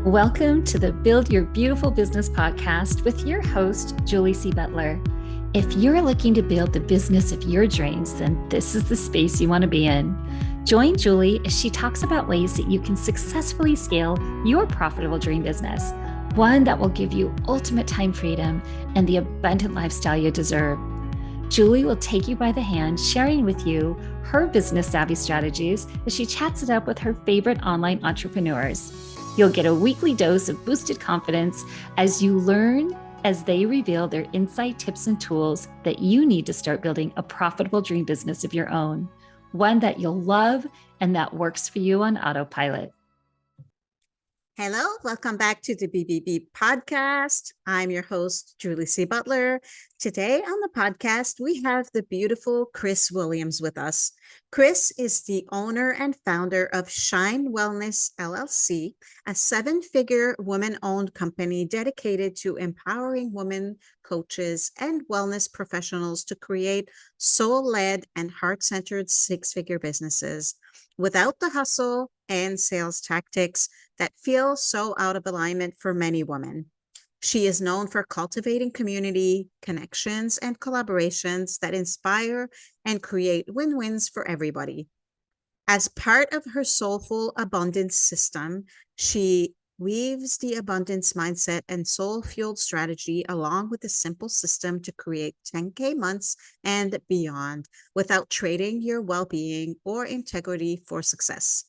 Welcome to the Build Your Beautiful Business podcast with your host, Julie C. Butler. If you're looking to build the business of your dreams, then this is the space you want to be in. Join Julie as she talks about ways that you can successfully scale your profitable dream business, one that will give you ultimate time freedom and the abundant lifestyle you deserve. Julie will take you by the hand, sharing with you her business savvy strategies as she chats it up with her favorite online entrepreneurs. You'll get a weekly dose of boosted confidence as you learn as they reveal their insight, tips, and tools that you need to start building a profitable dream business of your own, one that you'll love and that works for you on autopilot. Hello, welcome back to the BBB podcast. I'm your host, Julie C. Butler. Today on the podcast, we have the beautiful Chris Williams with us. Chris is the owner and founder of Shine Wellness LLC, a seven-figure women-owned company dedicated to empowering women coaches and wellness professionals to create soul-led and heart-centered six-figure businesses without the hustle and sales tactics that feel so out of alignment for many women. She is known for cultivating community, connections, and collaborations that inspire and create win-wins for everybody. As part of her soulful abundance system, she weaves the abundance mindset and soul-fueled strategy along with a simple system to create 10K months and beyond without trading your well-being or integrity for success.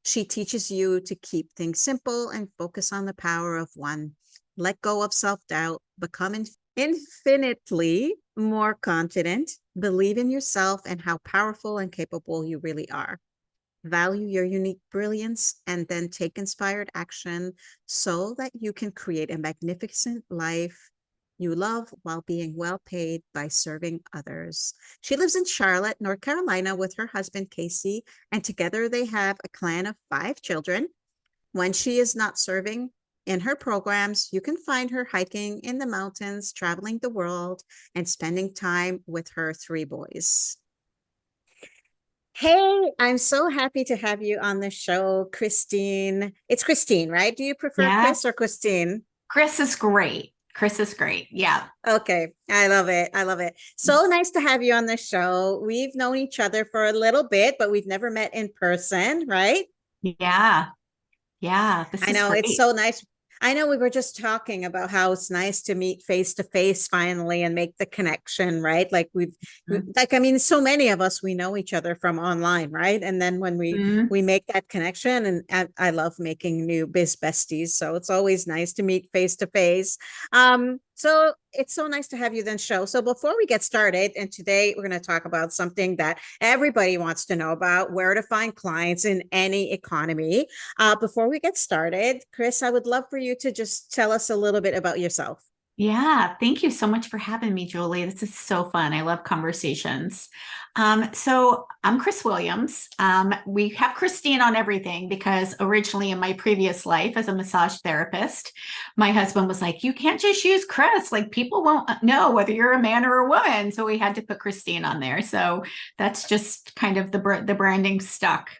She teaches you to keep things simple and focus on the power of one. Let go of self-doubt, become infinitely more confident, believe in yourself and how powerful and capable you really are. Value your unique brilliance and then take inspired action so that you can create a magnificent life you love while being well paid by serving others. She lives in Charlotte, North Carolina with her husband, Casey, and together they have a clan of 5 children. When she is not serving in her programs, you can find her hiking in the mountains, traveling the world, and spending time with her 3 boys. Hey, I'm so happy to have you on the show, Christine. It's Christine, right? Do you prefer Yeah, Chris or Christine? Chris is great. Chris is great. Yeah. Okay, I love it. I love it. So nice to have you on the show. We've known each other for a little bit, but we've never met in person, right? Yeah. Yeah. This I is know it's great. so nice. I know we were just talking about how it's nice to meet face to face finally and make the connection, right? Like Mhm. like I mean, so many of us we know each other from online, right? And then when Mhm. we make that connection, and I love making new biz besties, so it's always nice to meet face to face. So it's so nice to have you then show. So before we get started, and today we're going to talk about something that everybody wants to know about: where to find clients in any economy. Before we get started, Chris, I would love for you to just tell us a little bit about yourself. Yeah. Thank you so much for having me, Julie. This is so fun. I love conversations. So I'm Chris Williams. We have Christine on everything because originally in my previous life as a massage therapist, my husband was like, you can't just use Chris. Like people won't know whether you're a man or a woman. So we had to put Christine on there. So that's just kind of the branding stuck.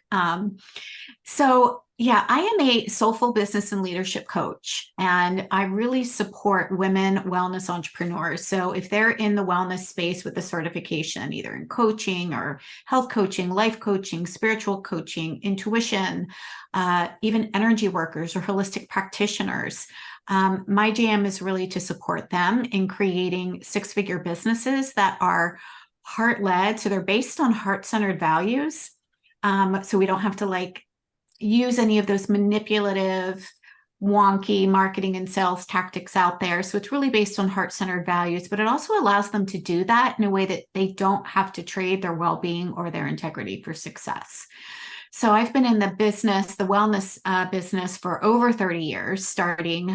So, yeah, I am a soulful business and leadership coach, and I really support women wellness entrepreneurs. So, if they're in the wellness space with a certification, either in coaching or health coaching, life coaching, spiritual coaching, intuition, even energy workers or holistic practitioners, my jam is really to support them in creating 6-figure businesses that are heart led. So, they're based on heart centered values. So, we don't have to use any of those manipulative, wonky marketing and sales tactics out there. So it's really based on heart-centered values, but it also allows them to do that in a way that they don't have to trade their well-being or their integrity for success. So I've been in the business, the wellness business for over 30 years, starting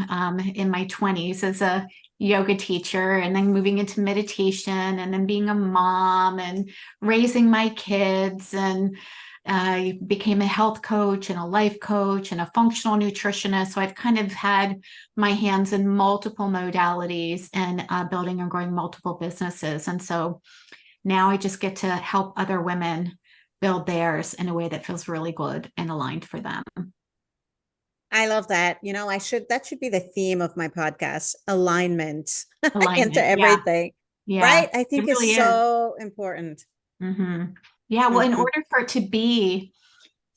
in my 20s as a yoga teacher and then moving into meditation and then being a mom and raising my kids, and I became a health coach and a life coach and a functional nutritionist. So I've kind of had my hands in multiple modalities and building and growing multiple businesses. And so now I just get to help other women build theirs in a way that feels really good and aligned for them. I love that. That should be the theme of my podcast, alignment into Alignment. Yeah. everything. Yeah. Right? I It think it's really is. so important. Yeah. Well, in Mhm. order for it to be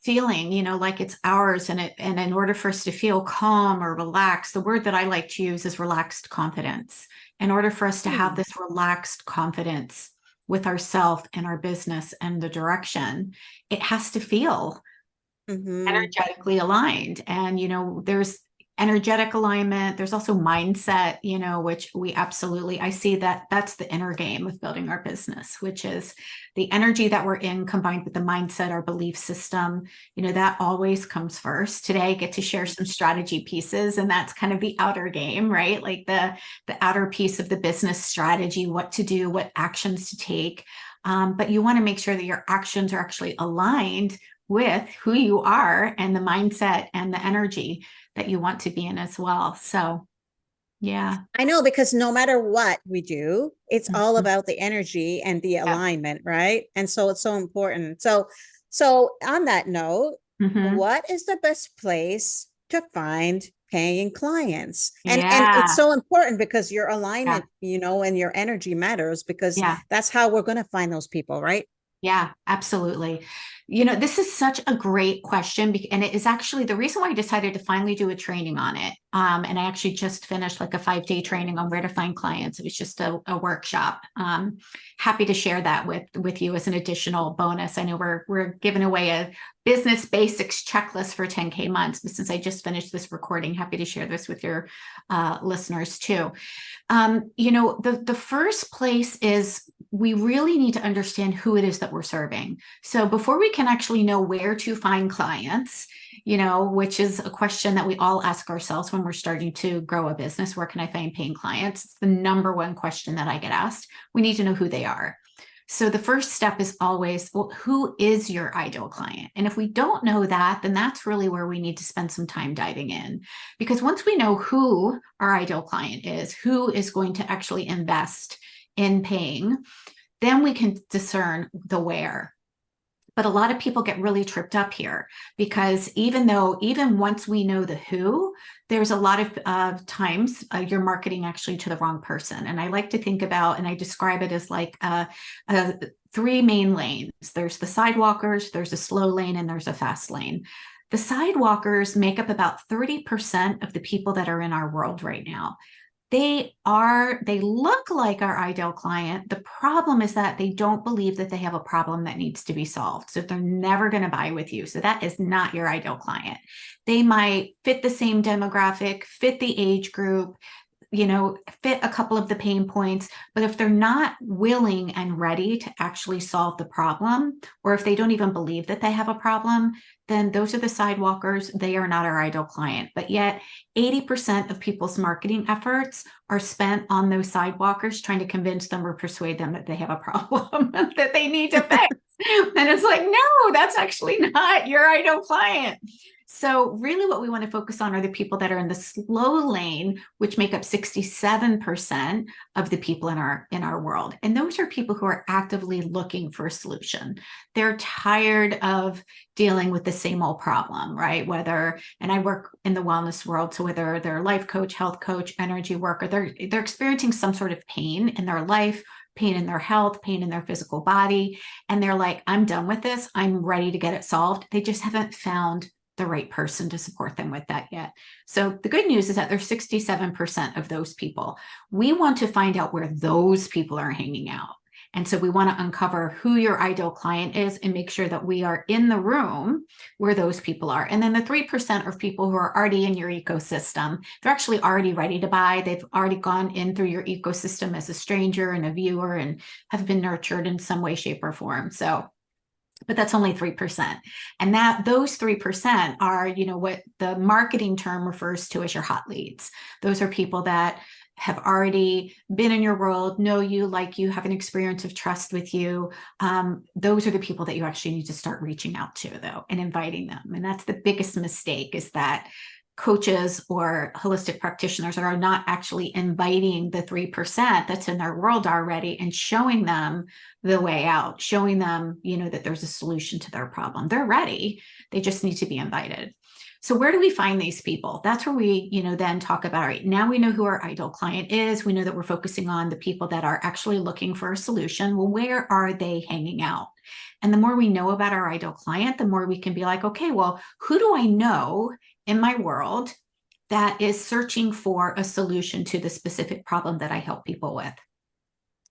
feeling, like it's ours, and in order for us to feel calm or relaxed, the word that I like to use is relaxed confidence. In order for us to have Hmm. this relaxed confidence with ourself and our business and the direction, it has to feel Hmm. energetically aligned. And there's energetic alignment, there's also mindset, which we absolutely, I see that that's the inner game of building our business, which is the energy that we're in combined with the mindset, our belief system. That always comes first. Today I get to share some strategy pieces, and that's kind of the outer game, right? Like the outer piece of the business strategy, what to do, what actions to take. But you want to make sure that your actions are actually aligned with who you are and the mindset and the energy that you want to be in as well. So, yeah. I know, because no matter what we do, it's all Mhm. about the energy and the Yeah. alignment, right? And so it's so important. So on that note, Mhm. what is the best place to find paying clients? And it's Yeah. so important because your Yeah. alignment, and your energy matters, because Yeah. that's how we're going to find those people, right? Yeah, absolutely. This is such a great question, and it is actually the reason why I decided to finally do a training on it. And I actually just finished like a 5-day training on where to find clients. It was just a workshop. Happy to share that with you as an additional bonus. I know we're giving away a business basics checklist for 10K months, but since I just finished this recording, happy to share this with your listeners too. The first place is we really need to understand who it is that we're serving. So before we can actually know where to find clients, which is a question that we all ask ourselves when we're starting to grow a business, where can I find paying clients? It's the number one question that I get asked. We need to know who they are. So the first step is always, well, who is your ideal client? And if we don't know that, then that's really where we need to spend some time diving in. Because once we know who our ideal client is, who is going to actually invest in paying, then we can discern the where. But a lot of people get really tripped up here, because even once we know the who, there's a lot of times you're marketing actually to the wrong person. And I like to think about, and I describe it as like 3 main lanes. There's the sidewalkers, there's a slow lane, and there's a fast lane. The sidewalkers make up about 30% of the people that are in our world right now. They look like our ideal client. The problem is that they don't believe that they have a problem that needs to be solved. So they're never going to buy with you. So that is not your ideal client. They might fit the same demographic, fit the age group, fit a couple of the pain points. But if they're not willing and ready to actually solve the problem, or if they don't even believe that they have a problem, then those are the sidewalkers. They are not our ideal client. But yet 80% of people's marketing efforts are spent on those sidewalkers, trying to convince them or persuade them that they have a problem that they need to fix. And it's like, no, that's actually not your ideal client. So really what we want to focus on are the people that are in the slow lane, which make up 67% of the people in our world. And those are people who are actively looking for a solution. They're tired of dealing with the same old problem, right? And I work in the wellness world, so whether they're a life coach, health coach, energy worker, they're experiencing some sort of pain in their life, pain in their health, pain in their physical body. And they're like, I'm done with this. I'm ready to get it solved. They just haven't found the right person to support them with that yet. So the good news is that there's 67% of those people. We want to find out where those people are hanging out. And so we want to uncover who your ideal client is and make sure that we are in the room where those people are. And then the 3% are people who are already in your ecosystem. They're actually already ready to buy. They've already gone in through your ecosystem as a stranger and a viewer and have been nurtured in some way, shape, or form. But that's only 3%. And those 3% are, what the marketing term refers to as your hot leads. Those are people that have already been in your world, know you, like you, have an experience of trust with you. Those are the people that you actually need to start reaching out to, though, and inviting them. And that's the biggest mistake, is that coaches or holistic practitioners are not actually inviting the 3% that's in their world already and showing them the way out, showing them, that there's a solution to their problem. They're ready. They just need to be invited. So where do we find these people? That's where we, then talk about, all right, now we know who our ideal client is. We know that we're focusing on the people that are actually looking for a solution. Well, where are they hanging out? And the more we know about our ideal client, the more we can be like, okay, well, who do I know in my world that is searching for a solution to the specific problem that I help people with?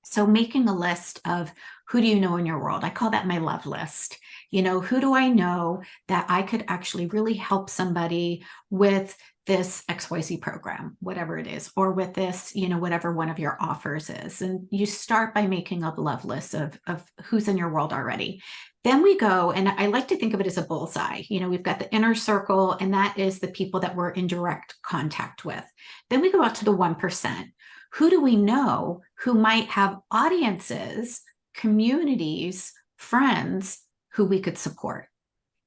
So making a list of who do you know in your world? I call that my love list. Who do I know that I could actually really help somebody with this XYZ program, whatever it is, or with this, whatever one of your offers is. And you start by making a love list of who's in your world already. Then we go, and I like to think of it as a bullseye. We've got the inner circle, and that is the people that we're in direct contact with. Then we go out to the 1%. Who do we know who might have audiences, communities, friends who we could support?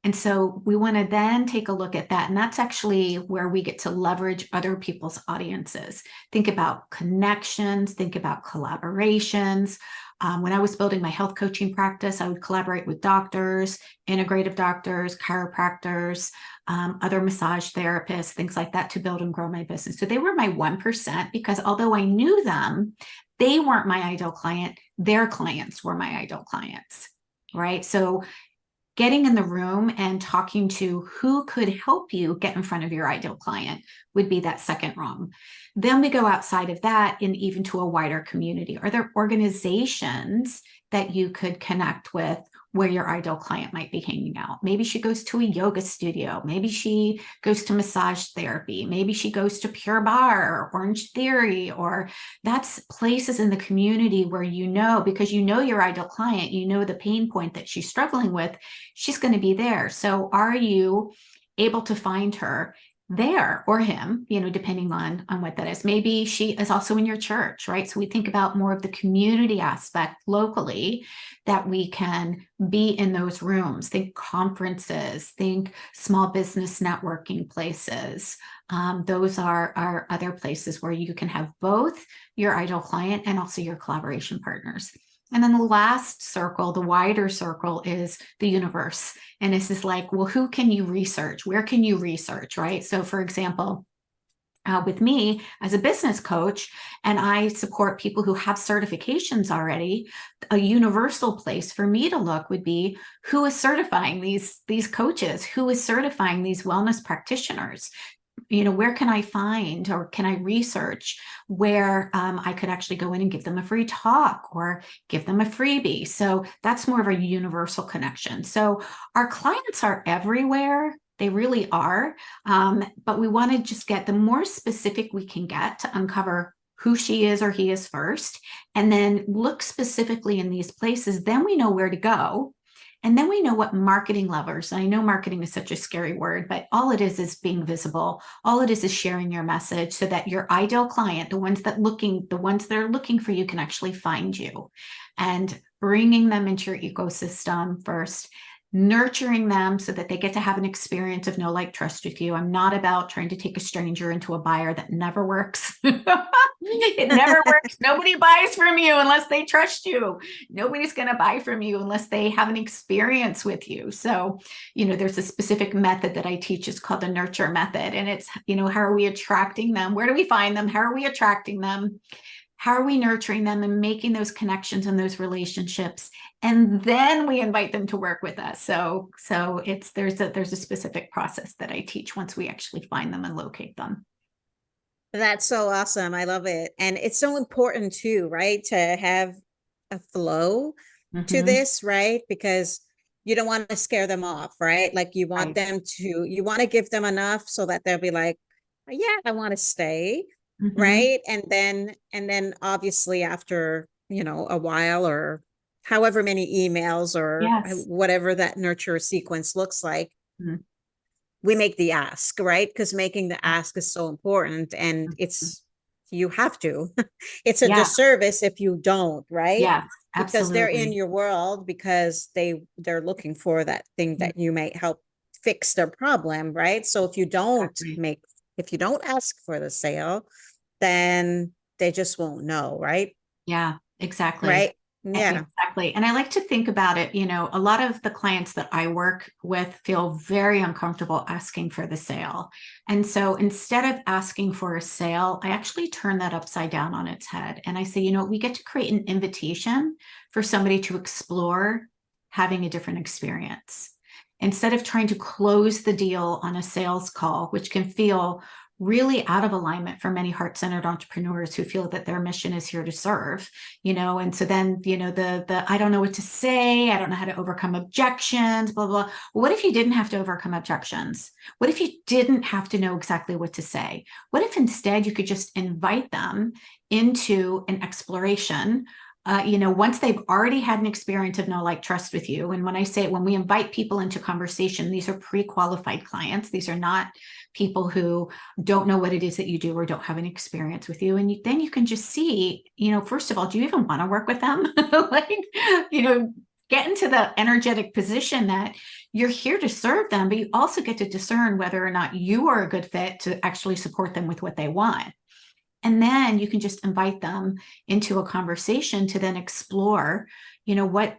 And so we want to then take a look at that. And that's actually where we get to leverage other people's audiences. Think about connections, think about collaborations. When I was building my health coaching practice, I would collaborate with doctors, integrative doctors, chiropractors, other massage therapists, things like that to build and grow my business. So they were my 1% because although I knew them, they weren't my ideal client. Their clients were my ideal clients, right? So getting in the room and talking to who could help you get in front of your ideal client would be that second rung. Then we go outside of that and even to a wider community. Are there organizations that you could connect with where your ideal client might be hanging out? Maybe she goes to a yoga studio. Maybe she goes to massage therapy. Maybe she goes to Pure Barre or Orange Theory, or that's places in the community where because your ideal client, the pain point that she's struggling with, she's going to be there. So are you able to find her there, or him, depending on what that is? Maybe she is also in your church, right? So we think about more of the community aspect locally, that we can be in those rooms. Think conferences, think small business networking places. Those are other places where you can have both your ideal client and also your collaboration partners. And then the last circle, the wider circle, is the universe. And this is like, well, who can you research? Where can you research, right? So for example, with me as a business coach, and I support people who have certifications already, a universal place for me to look would be who is certifying these coaches, who is certifying these wellness practitioners. Where can I find, or can I research where I could actually go in and give them a free talk or give them a freebie? So that's more of a universal connection. So our clients are everywhere. They really are. But we want to just get the more specific we can get to uncover who she is or he is first, and then look specifically in these places. Then we know where to go. And then we know what marketing levers. I know marketing is such a scary word, but all it is being visible. All it is sharing your message so that your ideal client, the ones that are looking for you, can actually find you, and bringing them into your ecosystem first, nurturing them so that they get to have an experience of know, like, trust with you. I'm not about trying to take a stranger into a buyer. That never works. It never works. Nobody buys from you unless they trust you. Nobody's going to buy from you unless they have an experience with you. So, there's a specific method that I teach. It's called the nurture method. And it's, how are we attracting them? Where do we find them? How are we attracting them? How are we nurturing them and making those connections and those relationships? And then we invite them to work with us. So there's a specific process that I teach once we actually find them and locate them. That's so awesome. I love it. And it's so important too, right? To have a flow to this, right? Because you don't want to scare them off, right? Like you want you want to give them enough so that they'll be like, yeah, I want to stay. Right. And then obviously after, a while, or however many emails or whatever that nurture sequence looks like, we make the ask, right? Because making the ask is so important, and you have to. It's a disservice if you don't, right? Yeah, absolutely. Because they're in your world, because they're looking for that thing that you may help fix their problem, right? So if you don't Exactly. if you don't ask for the sale, then they just won't know, right? Yeah, exactly. Right? Yeah. Exactly. And I like to think about it, a lot of the clients that I work with feel very uncomfortable asking for the sale. And so instead of asking for a sale, I actually turn that upside down on its head. And I say, we get to create an invitation for somebody to explore having a different experience. Instead of trying to close the deal on a sales call, which can feel really out of alignment for many heart-centered entrepreneurs who feel that their mission is here to serve, and so then, the I don't know what to say, I don't know how to overcome objections, blah, blah. What if you didn't have to overcome objections? What if you didn't have to know exactly what to say? What if instead you could just invite them into an exploration? Once they've already had an experience of know, like, trust with you. And when we invite people into conversation, these are pre-qualified clients. These are not people who don't know what it is that you do or don't have any experience with you. And then you can just see, first of all, do you even want to work with them? Like, get into the energetic position that you're here to serve them, but you also get to discern whether or not you are a good fit to actually support them with what they want. And then you can just invite them into a conversation to then explore,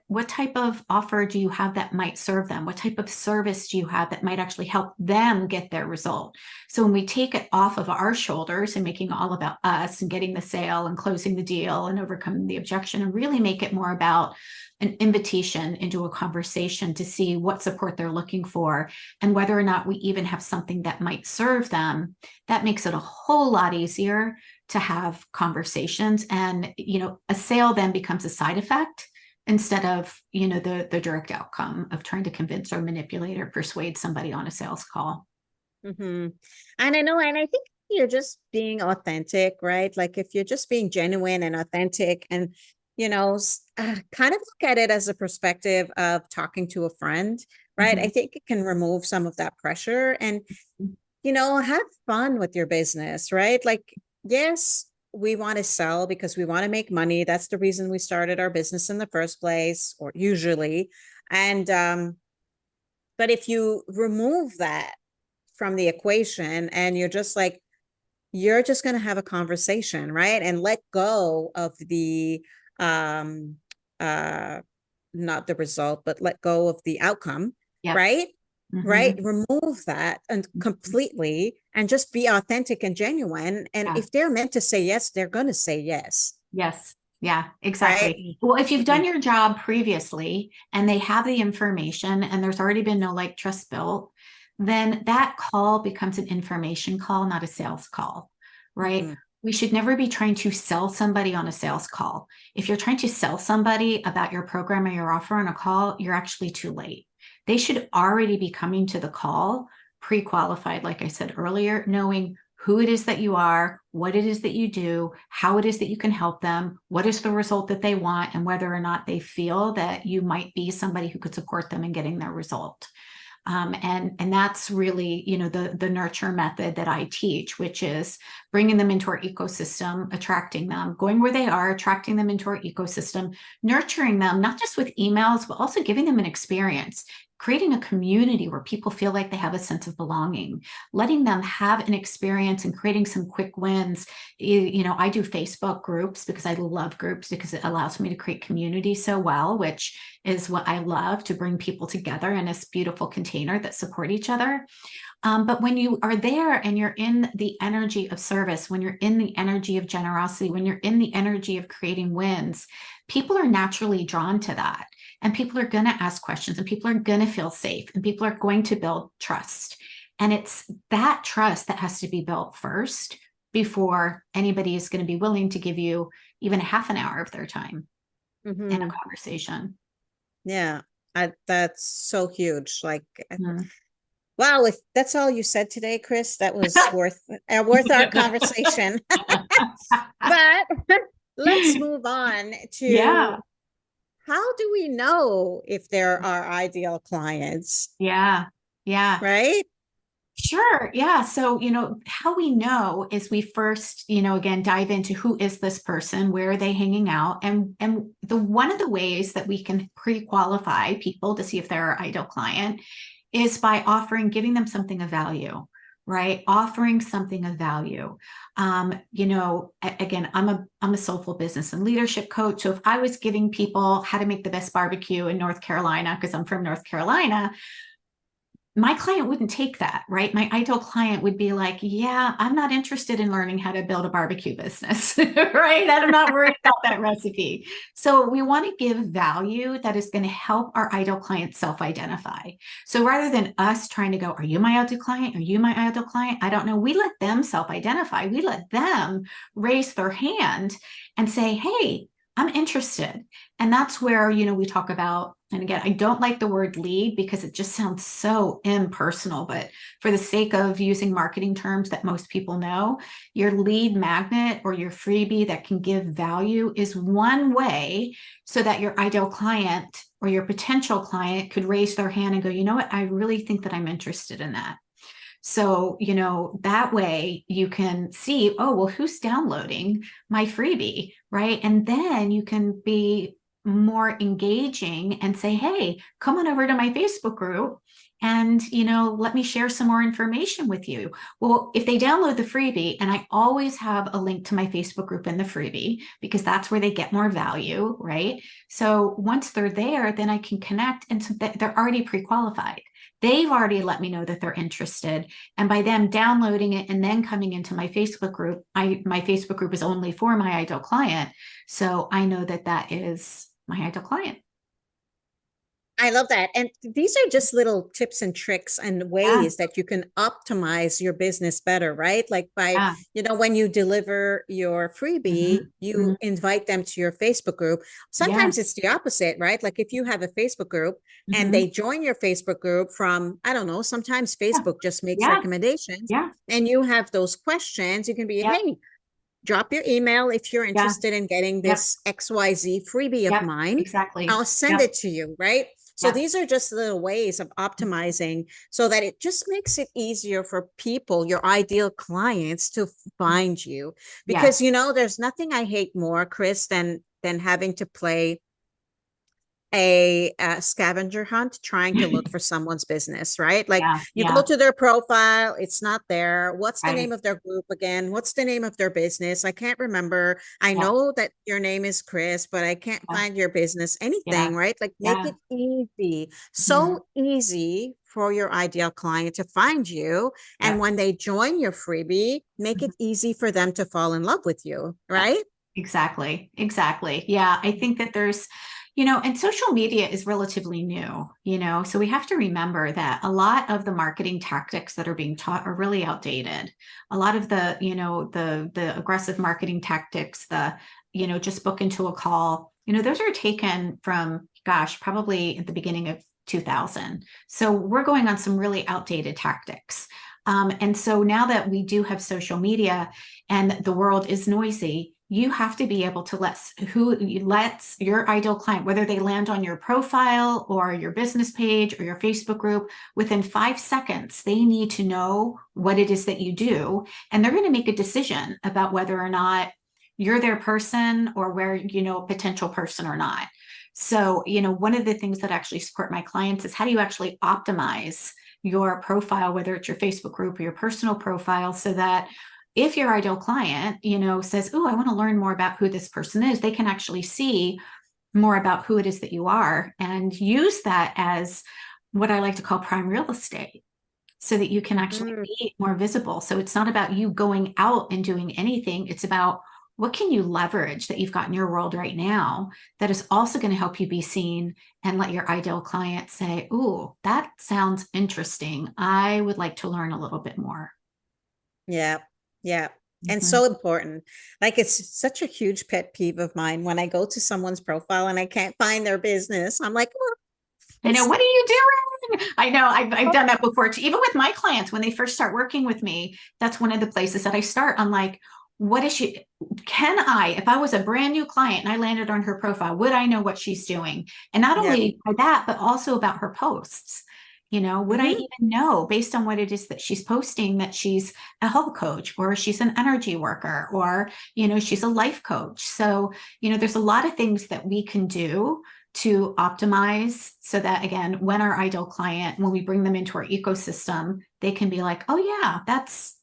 what type of offer do you have that might serve them? What type of service do you have that might actually help them get their result? So when we take it off of our shoulders and making it all about us and getting the sale and closing the deal and overcoming the objection, and really make it more about an invitation into a conversation to see what support they're looking for and whether or not we even have something that might serve them, that makes it a whole lot easier to have conversations. And, a sale then becomes a side effect instead of, the direct outcome of trying to convince or manipulate or persuade somebody on a sales call. Mm-hmm. And I know, and I think you're just being authentic, right? Like if you're just being genuine and authentic and, kind of look at it as a perspective of talking to a friend, right? I Mhm. think it can remove some of that pressure and, have fun with your business, right? Like, yes, we want to sell because we want to make money. That's the reason we started our business in the first place, or usually. And, but if you remove that from the equation and you're just going to have a conversation, right? And let go of the um uh not the result, but let go of the outcome, Yep. right? Right, Mhm. remove that and completely and just be authentic and genuine, and Yeah. if they're meant to say yes, they're going to say yes, Yes. Yeah, right? exactly. Well, if you've Mhm. done your job previously and they have the information and there's already been no like trust built, then that call becomes an information call, not a sales call, right? Mhm. We should never be trying to sell somebody on a sales call. If you're trying to sell somebody about your program or your offer on a call, you're actually too late. They should already be coming to the call pre-qualified, like I said earlier, knowing who it is that you are, what it is that you do, how it is that you can help them, what is the result that they want, and whether or not they feel that you might be somebody who could support them in getting their result. And that's really, the nurture method that I teach, which is bringing them into our ecosystem, attracting them, going where they are, attracting them into our ecosystem, nurturing them, not just with emails, but also giving them an experience, creating a community where people feel like they have a sense of belonging, letting them have an experience and creating some quick wins. I do Facebook groups because I love groups because it allows me to create community so well, which is what I love, to bring people together in this beautiful container that support each other. But when you are there and you're in the energy of service, when you're in the energy of generosity, when you're in the energy of creating wins, people are naturally drawn to that. And people are going to ask questions and people are going to feel safe and people are going to build trust. And it's that trust that has to be built first before anybody is going to be willing to give you even a half an hour of their time in a Mhm. conversation. Yeah, that's so huge. Like, Mm. wow, if that's all you said today, Chris, that was worth our conversation. But let's move on to Yeah. how do we know if they're our ideal clients, Yeah. Yeah. right? Sure. Yeah. So, how we know is we first, again, dive into who is this person, where are they hanging out? And the one of the ways that we can pre-qualify people to see if they're our ideal client is by giving them something of value, right? Offering something of value. Again, I'm a soulful business and leadership coach. So if I was giving people how to make the best barbecue in North Carolina, because I'm from North Carolina, my client wouldn't take that, right? My ideal client would be like, yeah, I'm not interested in learning how to build a barbecue business, right? I'm not worried about that recipe. So we want to give value that is going to help our ideal client self-identify. So rather than us trying to go, are you my ideal client? Are you my ideal client? I don't know. We let them self-identify. We let them raise their hand and say, hey, I'm interested. And that's where, we talk about, and again, I don't like the word lead because it just sounds so impersonal, but for the sake of using marketing terms that most people know, your lead magnet or your freebie that can give value is one way so that your ideal client or your potential client could raise their hand and go, you know what, I really think that I'm interested in that. So, that way you can see, oh, well, who's downloading my freebie, right? And then you can be more engaging and say, hey, come on over to my Facebook group and, let me share some more information with you. Well, if they download the freebie, and I always have a link to my Facebook group in the freebie because that's where they get more value, right? So once they're there, then I can connect, and so they're already pre-qualified. They've already let me know that they're interested. And by them downloading it and then coming into my Facebook group, my Facebook group is only for my ideal client. So I know that that is my ideal client. I love that. And these are just little tips and tricks and Yeah. ways that you can optimize your business better, right? Like by, Yeah. when you deliver your freebie, Mhm. you invite them to your Facebook group. Yeah. Sometimes it's the opposite, right? Like if you have a Facebook group and Mhm. they join your Facebook group from, I don't know, sometimes Yeah. Facebook just makes Yeah. recommendations Yeah. and you have those questions, you can be, Yep. hey, drop your email if you're Yeah. interested in getting Yep. this XYZ freebie of Yep. mine. Exactly. I'll send Yep. it to you, right? So Yep. these are just little ways of optimizing so that it just makes it easier for people, your ideal clients, to find you. Because Yes. there's nothing I hate more, Chris, than having to play a scavenger hunt trying to look for someone's business, right? Like Yeah. you go Yeah. to their profile, it's not there. What's the name Right. of their group again? What's the name of their business? I can't remember. I Yeah. know that your name is Chris, but I can't Yeah. find your business, anything, Yeah. right? Like make Yeah. it easy. Mhm. So easy for your ideal client to find you. And Yep. when they join your freebie, make it Mhm. easy for them to fall in love with you, Yeah. right? Exactly. Exactly. Yeah. I think that there's, and social media is relatively new, so we have to remember that a lot of the marketing tactics that are being taught are really outdated. A lot of the, the aggressive marketing tactics, just book into a call, those are taken from, gosh, probably at the beginning of 2000. So we're going on some really outdated tactics. And so now that we do have social media and the world is noisy, you have to be able to let your ideal client, whether they land on your profile or your business page or your Facebook group, within 5 seconds, they need to know what it is that you do. And they're going to make a decision about whether or not you're their person or where, a potential person or not. So, one of the things that actually support my clients is how do you actually optimize your profile, whether it's your Facebook group or your personal profile, so that if your ideal client, says, oh, I want to learn more about who this person is, they can actually see more about who it is that you are and use that as what I like to call prime real estate so that you can actually Mm. be more visible. So it's not about you going out and doing anything. It's about what can you leverage that you've got in your world right now that is also going to help you be seen and let your ideal client say, oh, that sounds interesting. I would like to learn a little bit more. Yeah. Yeah. And Mhm. so important. Like it's such a huge pet peeve of mine when I go to someone's profile and I can't find their business. I'm like, well, I know, it's what are you doing? I know, I've done that before too. Even with my clients, when they first start working with me, that's one of the places that I start. I'm like, what is she? If I was a brand new client and I landed on her profile, would I know what she's doing? And not yeah. only by that, but also about her posts. Would I Hmm. even know based on what it is that she's posting that she's a health coach or she's an energy worker or, she's a life coach. So, there's a lot of things that we can do to optimize so that, again, when our ideal client, when we bring them into our ecosystem, they can be like, oh yeah, that's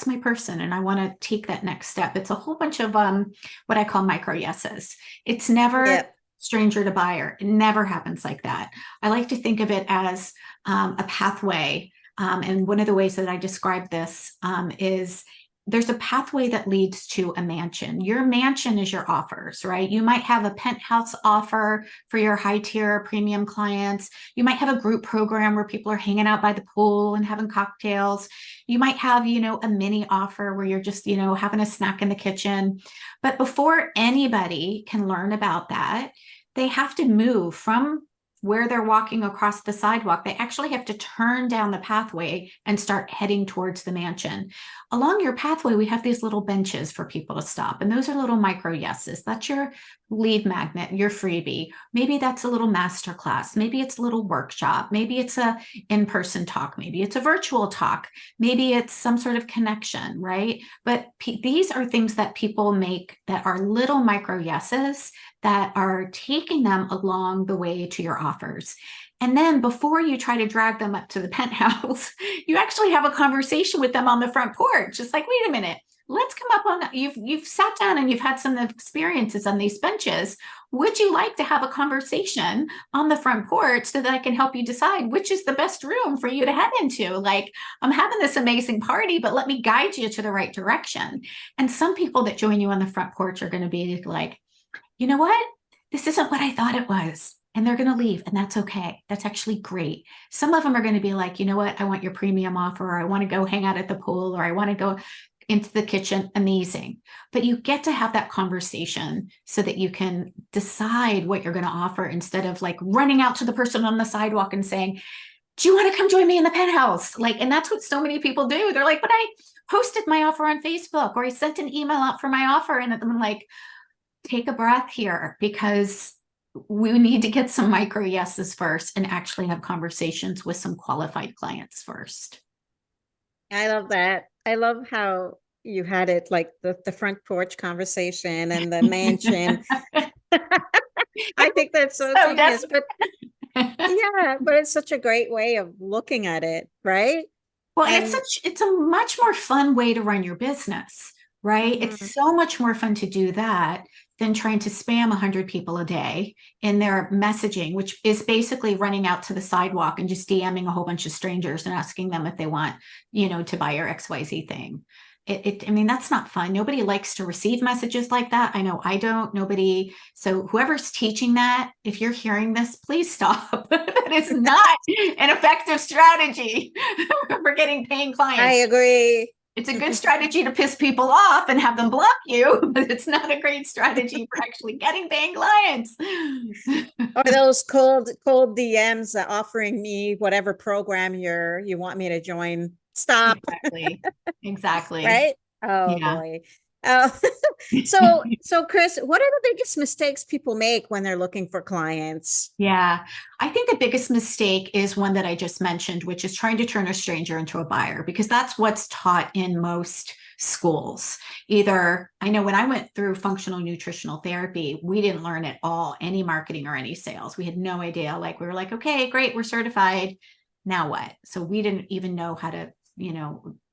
my person, and I want to take that next step. It's a whole bunch of what I call micro yeses. It's never Yeah. stranger to buyer. It never happens like that. I like to think of it as a pathway. And one of the ways that I describe this is there's a pathway that leads to a mansion. Your mansion is your offers, right? You might have a penthouse offer for your high tier premium clients. You might have a group program where people are hanging out by the pool and having cocktails. You might have, a mini offer where you're just, having a snack in the kitchen. But before anybody can learn about that, they have to move from where they're walking across the sidewalk. They actually have to turn down the pathway and start heading towards the mansion. Along your pathway, we have these little benches for people to stop. And those are little micro yeses. That's your lead magnet, your freebie. Maybe that's a little masterclass. Maybe it's a little workshop. Maybe it's a in-person talk. Maybe it's a virtual talk. Maybe it's some sort of connection, right? But these are things that people make that are little micro yeses that are taking them along the way to your offers. And then before you try to drag them up to the penthouse, you actually have a conversation with them on the front porch. It's like, wait a minute, let's come up on, you've sat down and you've had some experiences on these benches. Would you like to have a conversation on the front porch so that I can help you decide which is the best room for you to head into? Like, I'm having this amazing party, but let me guide you to the right direction. And some people that join you on the front porch are going to be like, you know what? This isn't what I thought it was. And they're going to leave, and that's okay. That's actually great. Some of them are going to be like, you know what? I want your premium offer, or I want to go hang out at the pool, or I want to go into the kitchen. Amazing. But you get to have that conversation so that you can decide what you're going to offer instead of like running out to the person on the sidewalk and saying, do you want to come join me in the penthouse? Like, and that's what so many people do. They're like, but I posted my offer on Facebook, or I sent an email out for my offer. And I'm like, take a breath here, because we need to get some micro yeses first and actually have conversations with some qualified clients first. I love that. I love how you had it like the front porch conversation and the mansion. I think that's so genius. But yeah, but it's such a great way of looking at it, right? Well, and it's a much more fun way to run your business, right? It's so much more fun to do that than trying to spam 100 people a day in their messaging, which is basically running out to the sidewalk and just DMing a whole bunch of strangers and asking them if they want, to buy your XYZ thing. I mean, that's not fun. Nobody likes to receive messages like that. I know I don't, nobody. So whoever's teaching that, if you're hearing this, please stop. That is not an effective strategy for getting paying clients. I agree. It's a good strategy to piss people off and have them block you, but it's not a great strategy for actually getting paying clients. Or those cold DMs offering me whatever program you want me to join. Stop. Exactly. Right? Oh yeah. Boy. So Chris, what are the biggest mistakes people make when they're looking for clients? Yeah, I think the biggest mistake is one that I just mentioned, which is trying to turn a stranger into a buyer, because that's what's taught in most schools. Either, I know when I went through functional nutritional therapy, we didn't learn at all any marketing or any sales. We had no idea. Like, we were like, okay, great, we're certified. Now what? So we didn't even know how to,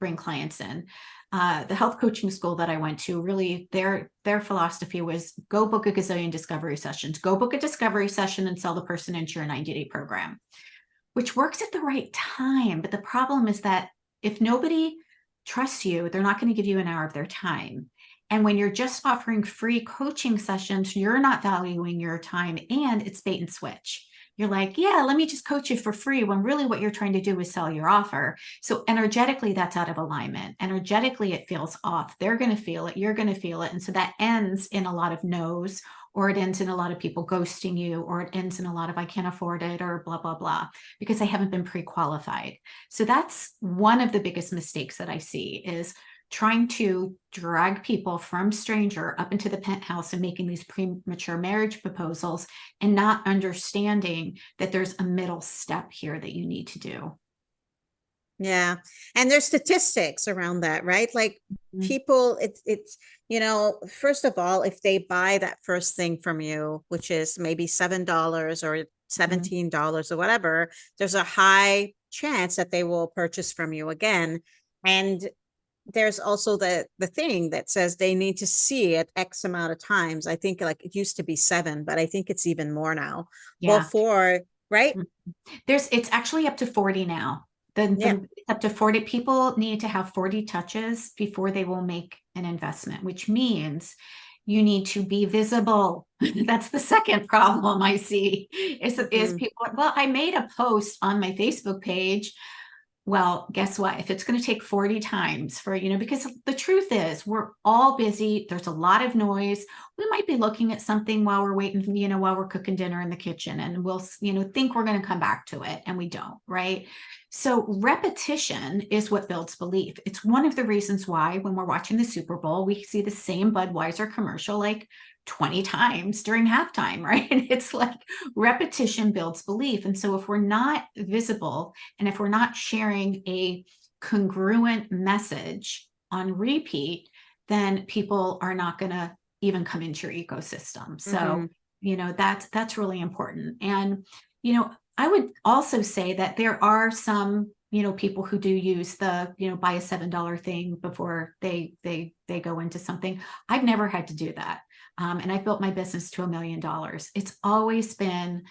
bring clients in. The health coaching school that I went to, really their philosophy was go book a gazillion discovery sessions, go book a discovery session and sell the person into your 90-day program, which works at the right time. But the problem is that if nobody trusts you, they're not going to give you an hour of their time. And when you're just offering free coaching sessions, you're not valuing your time, and it's bait and switch. You're like, yeah, let me just coach you for free, when really what you're trying to do is sell your offer. So energetically, that's out of alignment. Energetically, it feels off. They're going to feel it. You're going to feel it. And so that ends in a lot of no's, or it ends in a lot of people ghosting you, or it ends in a lot of I can't afford it, or blah, blah, blah, because they haven't been pre-qualified. So that's one of the biggest mistakes that I see, is trying to drag people from stranger up into the penthouse and making these premature marriage proposals, and not understanding that there's a middle step here that you need to do. Yeah. And there's statistics around that, right? Like Mhm. people, it's, first of all, if they buy that first thing from you, which is maybe $7 or Mhm. $17 or whatever, there's a high chance that they will purchase from you again. And there's also the thing that says they need to see it X amount of times. I think like it used to be 7, but I think it's even more now. Yeah. Before, right? Mhm. It's actually up to 40 now. Yeah. It's up to 40 people need to have 40 touches before they will make an investment, which means you need to be visible. That's the second problem I see is Mm-hmm. people, well, I made a post on my Facebook page. Well, guess what? If it's going to take 40 times for, because the truth is we're all busy. There's a lot of noise. We might be looking at something while we're waiting, while we're cooking dinner in the kitchen, and we'll, think we're going to come back to it, and we don't, right? So repetition is what builds belief. It's one of the reasons why when we're watching the Super Bowl, we see the same Budweiser commercial like 20 times during halftime, right? It's like repetition builds belief. And so if we're not visible, and if we're not sharing a congruent message on repeat, then people are not going to even come into your ecosystem. Mm-hmm. So, that's really important. And, I would also say that there are some, people who do use the, buy a $7 thing before they go into something. I've never had to do that. And I've built my business to $1 million. It's always been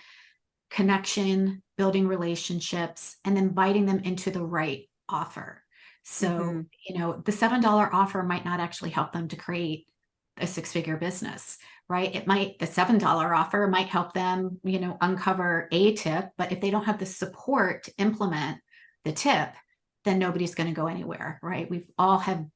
connection, building relationships, and then inviting them into the right offer. Mm-hmm. So, the $7 offer might not actually help them to create a 6-figure business, right? The $7 offer might help them, uncover a tip, but if they don't have the support to implement the tip, then nobody's going to go anywhere, right? We've all had,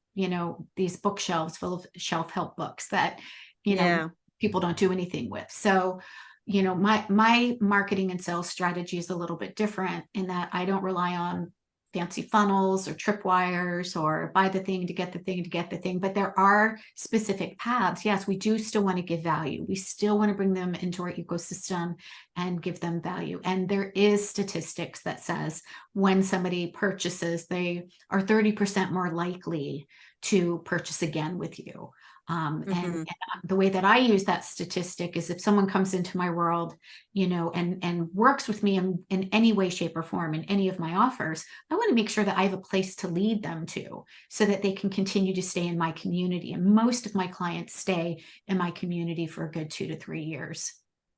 these bookshelves full of self help books that, Yeah. people don't do anything with. So, my marketing and sales strategy is a little bit different in that I don't rely on fancy funnels or tripwires or buy the thing to get the thing to get the thing, but there are specific paths. Yes, we do still want to give value. We still want to bring them into our ecosystem and give them value. And there is statistics that says when somebody purchases, they are 30% more likely to purchase again with you. And Mm-hmm. the way that I use that statistic is if someone comes into my world, and works with me in any way, shape, or form in any of my offers, I want to make sure that I have a place to lead them to so that they can continue to stay in my community. And most of my clients stay in my community for a good 2 to 3 years.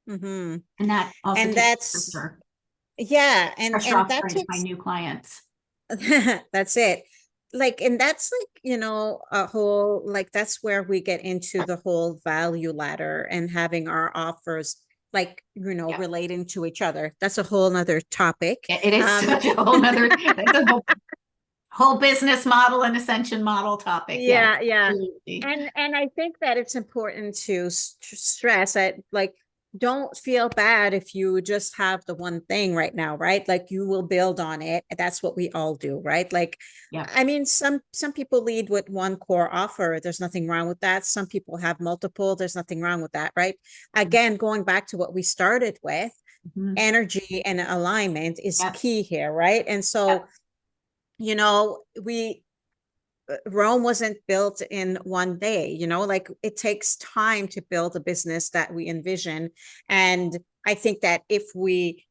Mm-hmm. And that also And takes that's, yeah, pressure and off that trying to find takes new clients. that's it. Like, and that's like, a whole, like, that's where we get into the whole value ladder and having our offers, like, Yeah. relating to each other. That's a whole nother topic. It is such a whole nother, it's a whole business model and ascension model topic. Yes, Yeah, yeah. absolutely. And I think that it's important to stress that, like, don't feel bad if you just have the one thing right now, right? Like, you will build on it. That's what we all do, right? Like, Yeah. I mean, some people lead with one core offer. There's nothing wrong with that. Some people have multiple. There's nothing wrong with that, right? Again, going back to what we started with, Mhm. energy and alignment is Yep. key here, right? And Yep. so, we Rome wasn't built in one day, like it takes time to build a business that we envision. And I think that if we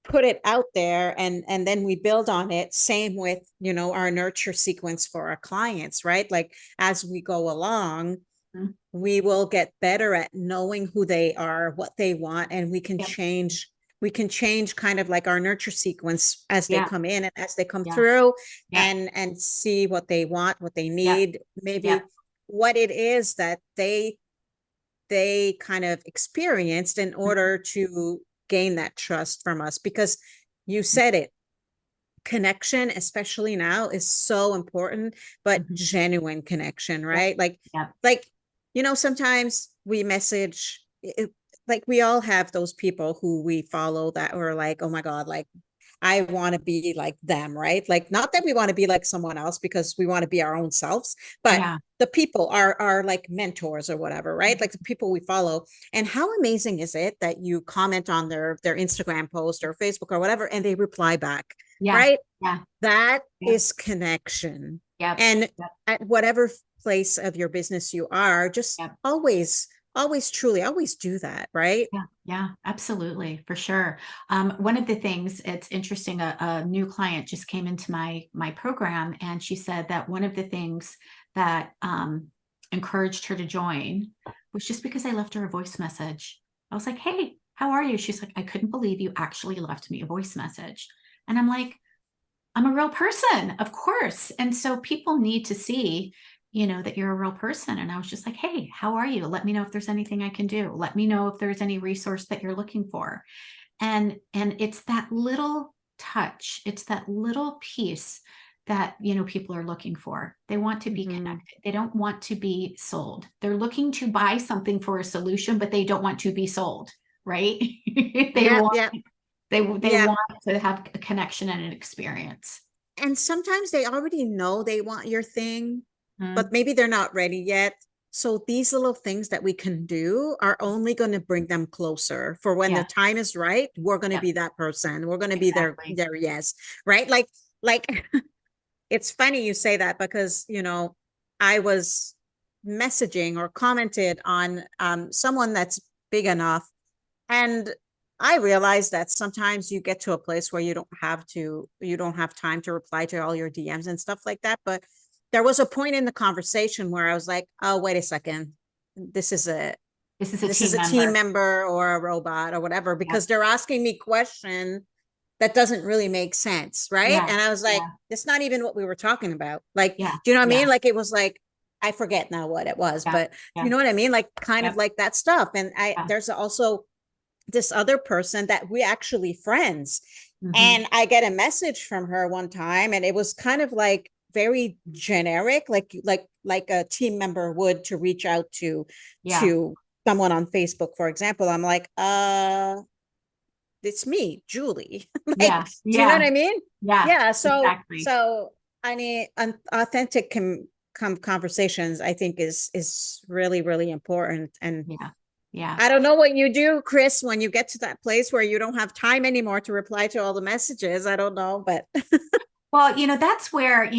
put it out there and then we build on it, same with, our nurture sequence for our clients, right? Like as we go along, Mhm. we will get better at knowing who they are, what they want, and Yep. we can change kind of like our nurture sequence as they Yeah. come in and as they come Yeah. through, Yeah. and see what they want, what they Yeah. need, Yeah. maybe what it is that they kind of experienced in order to gain that trust from us. Because you said it, connection, especially now, is so important, but Mhm. genuine connection, Yeah. right? Yeah. Like, sometimes we message like we all have those people who we follow that were like, oh my God, like I want to be like them, right? Like, not that we want to be like someone else because we want to be our own selves, but Yeah. the people are like mentors or whatever, right? Like the people we follow. And how amazing is it that you comment on their Instagram post or Facebook or whatever, and they reply back, Yeah. right? Yeah. That Yeah. is connection. Yep. And Yep. at whatever place of your business you are, just Yep. always truly, always do that, right? Yeah, yeah, absolutely, for sure. One of the things, it's interesting, a new client just came into my program, and she said that one of the things that encouraged her to join was just because I left her a voice message. I was like, "Hey, how are you?" She's like, "I couldn't believe you actually left me a voice message." And I'm like, I'm a real person, of course. And so people need to see, that you're a real person. And I was just like, "Hey, how are you? Let me know if there's anything I can do. Let me know if there's any resource that you're looking for." And it's that little touch, it's that little piece that, people are looking for. They want to be Mhm. connected. They don't want to be sold. They're looking to buy something for a solution, but they don't want to be sold, right? They Yeah, want yeah, they yeah. want to have a connection and an experience. And sometimes they already know they want your thing, but Mhm. maybe they're not ready yet. So these little things that we can do are only going to bring them closer. For when the Yeah, time is right, we're going to yeah, be that person. We're going to be exactly. their yes, right? Like it's funny you say that because, I was messaging or commented on someone that's big enough, and I realized that sometimes you get to a place where you don't have time to reply to all your DMs and stuff like that. But there was a point in the conversation where I was like, oh, wait a second. This is a This is a this is team a team member. member or a robot or whatever, Yep. because they're asking me question that doesn't really make sense, right? Yeah, And I was like, yeah, it's not even what we were talking about. Like, yeah, do you know what I mean? yeah, Like it was like, I forget now what it was, yeah, but you yeah, know what I mean? Like kind of yep, like that stuff. And yeah. there's also this other person that we actually friends. Hmm. And I get a message from her one time, and it was kind of like very generic, like a team member would to reach out Yeah, to someone on Facebook, for example. I'm like, it's me, Julie. Like, yeah, do you know what yeah, I mean? yeah, Yeah. So, exactly. so I mean, authentic conversations, I think is really, really important. And Yeah, yeah. I don't know what you do, Chris, when you get to that place where you don't have time anymore to reply to all the messages. I don't know, but Well, that's where,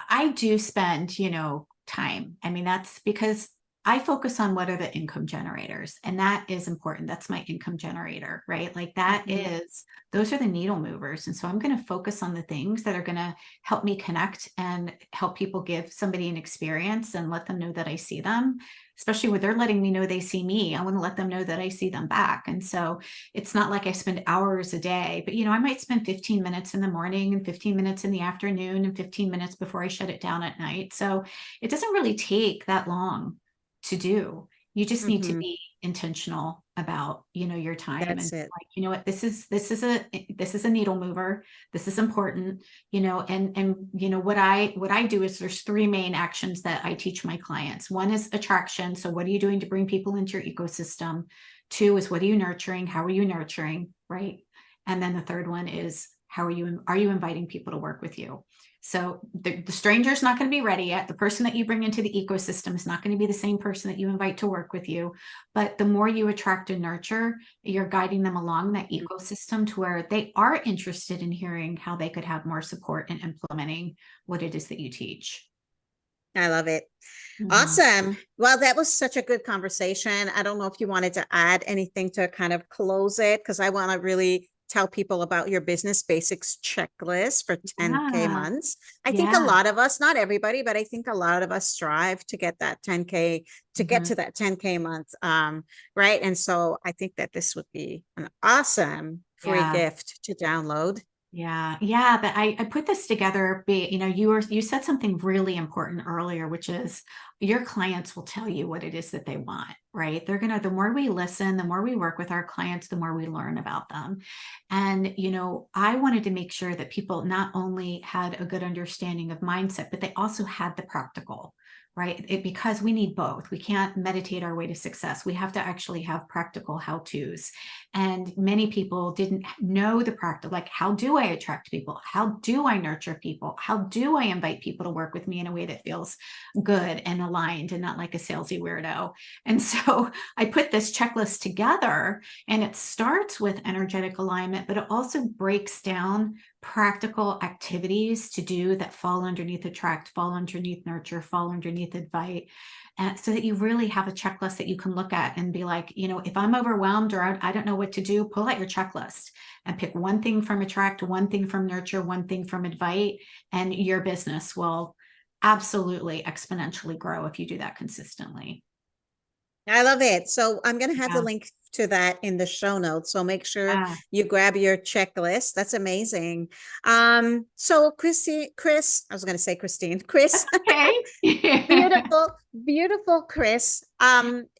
I do spend, time. I mean, that's because I focus on what are the income generators, and that is important. That's my income generator, right? Like Mhm. those are the needle movers. And so I'm going to focus on the things that are going to help me connect and help people, give somebody an experience and let them know that I see them, especially when they're letting me know they see me. I want to let them know that I see them back. And so it's not like I spend hours a day, but I might spend 15 minutes in the morning and 15 minutes in the afternoon and 15 minutes before I shut it down at night. So it doesn't really take that long to do. You just need to Mhm. be intentional about, your time, and That's it. like, what, this is a needle mover. This is important, and what I do is there's three main actions that I teach my clients. One is attraction. So what are you doing to bring people into your ecosystem? Two is, what are you nurturing? How are you nurturing? Right. And then the third one is, are you inviting people to work with you? So the stranger's not going to be ready yet. The person that you bring into the ecosystem is not going to be the same person that you invite to work with you. But the more you attract and nurture, you're guiding them along that ecosystem to where they are interested in hearing how they could have more support in implementing what it is that you teach. I love it. Mhm. Awesome. Well, that was such a good conversation. I don't know if you wanted to add anything to kind of close it, because I want to really tell people about your business basics checklist for 10K Yeah. months. I think a Yeah. lot of us, not everybody, but I think a lot of us strive to get that 10K, to get Mhm. to that 10K month. Right. And so I think that this would be an awesome free Yeah. gift to download. Yeah, yeah, but I put this together. You said something really important earlier, which is your clients will tell you what it is that they want, right? The more we listen, the more we work with our clients, the more we learn about them. And, I wanted to make sure that people not only had a good understanding of mindset, but they also had the practical, right? Because we need both. We can't meditate our way to success. We have to actually have practical how-tos. And many people didn't know the practice, like, how do I attract people? How do I nurture people? How do I invite people to work with me in a way that feels good and aligned and not like a salesy weirdo? And so I put this checklist together, and it starts with energetic alignment, but it also breaks down practical activities to do that fall underneath attract, fall underneath nurture, fall underneath invite. And so that you really have a checklist that you can look at and be like, if I'm overwhelmed or I don't know what to do, pull out your checklist and pick one thing from attract, one thing from nurture, one thing from invite, and your business will absolutely exponentially grow if you do that consistently. I love it. So I'm going to have the Yeah. link to that in the show notes. So make sure Yeah. you grab your checklist. That's amazing. So Chris, I was going to say Christine, Chris, Okay. beautiful, beautiful Chris.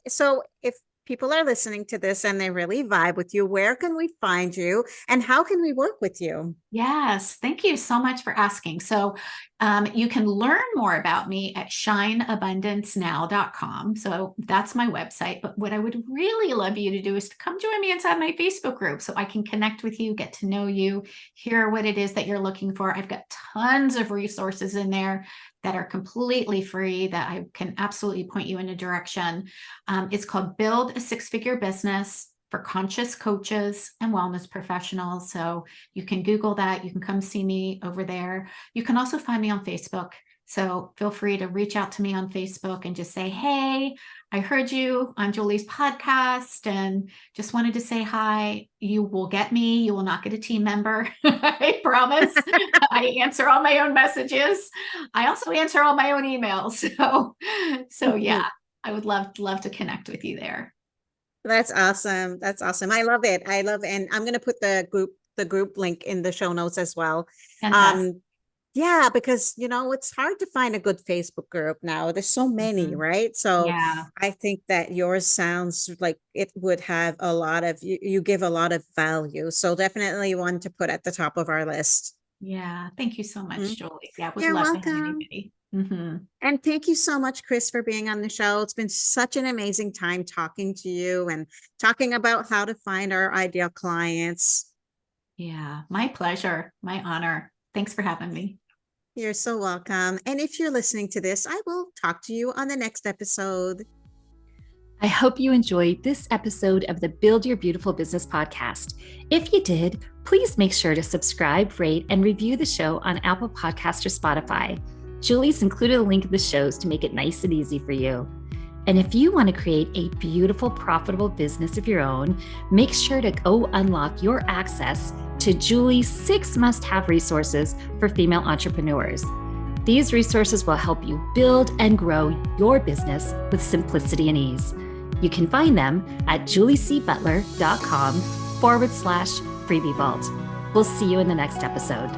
So if people are listening to this and they really vibe with you, where can we find you and how can we work with you? Yes, thank you so much for asking. So you can learn more about me at shineabundancenow.com. So that's my website. But what I would really love you to do is to come join me inside my Facebook group so I can connect with you, get to know you, hear what it is that you're looking for. I've got tons of resources in there that are completely free that I can absolutely point you in a direction. It's called Build a Six-Figure Business for Conscious Coaches and Wellness Professionals. So you can Google that. You can come see me over there. You can also find me on Facebook. So feel free to reach out to me on Facebook and just say, hey, I heard you on Julie's podcast and just wanted to say hi. You will get me. You will not get a team member. I promise. I answer all my own messages. I also answer all my own emails. So yeah, I would love to connect with you there. That's awesome. That's awesome. I love it. And I'm going to put the group link in the show notes as well. Fantastic. Yeah, because it's hard to find a good Facebook group now. There's so many, right? So Yeah. I think that yours sounds like it would have a lot of you give a lot of value. So definitely one to put at the top of our list. Yeah. Thank you so much, Julie. Yeah, would You're love to have welcome. anybody. Mm-hmm. And thank you so much, Chris, for being on the show. It's been such an amazing time talking to you and talking about how to find our ideal clients. Yeah, my pleasure. My honor. Thanks for having me. You're so welcome. And if you're listening to this, I will talk to you on the next episode. I hope you enjoyed this episode of the Build Your Beautiful Business podcast. If you did, please make sure to subscribe, rate, and review the show on Apple Podcasts or Spotify. Julie's included a link in the shows to make it nice and easy for you. And if you want to create a beautiful, profitable business of your own, make sure to go unlock your access to Julie's 6 must-have resources for female entrepreneurs. These resources will help you build and grow your business with simplicity and ease. You can find them at juliecbutler.com/freebie vault. We'll see you in the next episode.